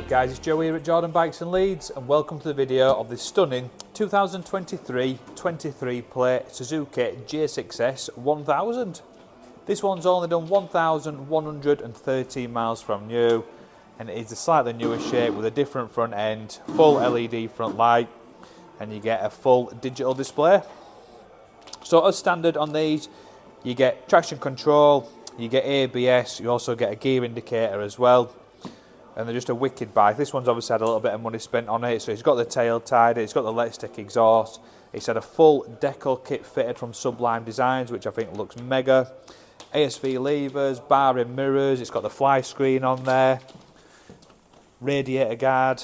Guys, it's Joe here at Jordan Bikes and Leeds, and welcome to the video of this stunning 2023 23 plate Suzuki GSX-S 1000. This one's only done 1,113 miles from new, and it is a slightly newer shape with a different front end, full LED front light, and you get a full digital display. So as standard on these, you get traction control, you get ABS, you also get a gear indicator as well. And they're just a wicked bike. This one's obviously had a little bit of money spent on it, so it's got the tail tied, it's got the Lextek exhaust, it's had a full decal kit fitted from Sublime Designs, which I think looks mega. ASV levers, bar and mirrors, it's got the fly screen on there, radiator guard,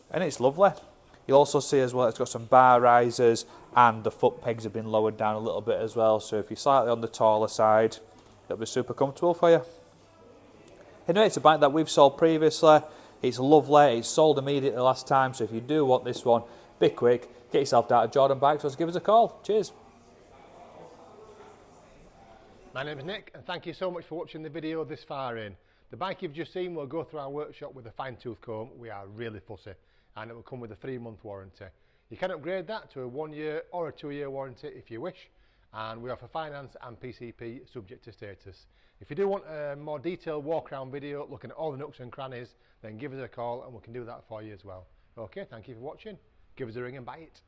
and it's lovely. You'll also see as well it's got some bar risers, and the foot pegs have been lowered down a little bit as well, so if you're slightly on the taller side, it'll be super comfortable for you. Anyway, it's a bike that we've sold previously. It's lovely, it's sold immediately last time, so if you do want this one, be quick, get yourself down to Jordan Bikes, or give us a call. Cheers. My name is Nick, and thank you so much for watching the video this far in. The bike you've just seen will go through our workshop with a fine-tooth comb. We are really fussy, and it will come with a 3-month warranty. You can upgrade that to a 1-year or a 2-year warranty if you wish, and we offer finance and PCP subject to status. If you do want a more detailed walk-around video looking at all the nooks and crannies, then give us a call and we can do that for you as well. Okay, thank you for watching. Give us a ring and buy it.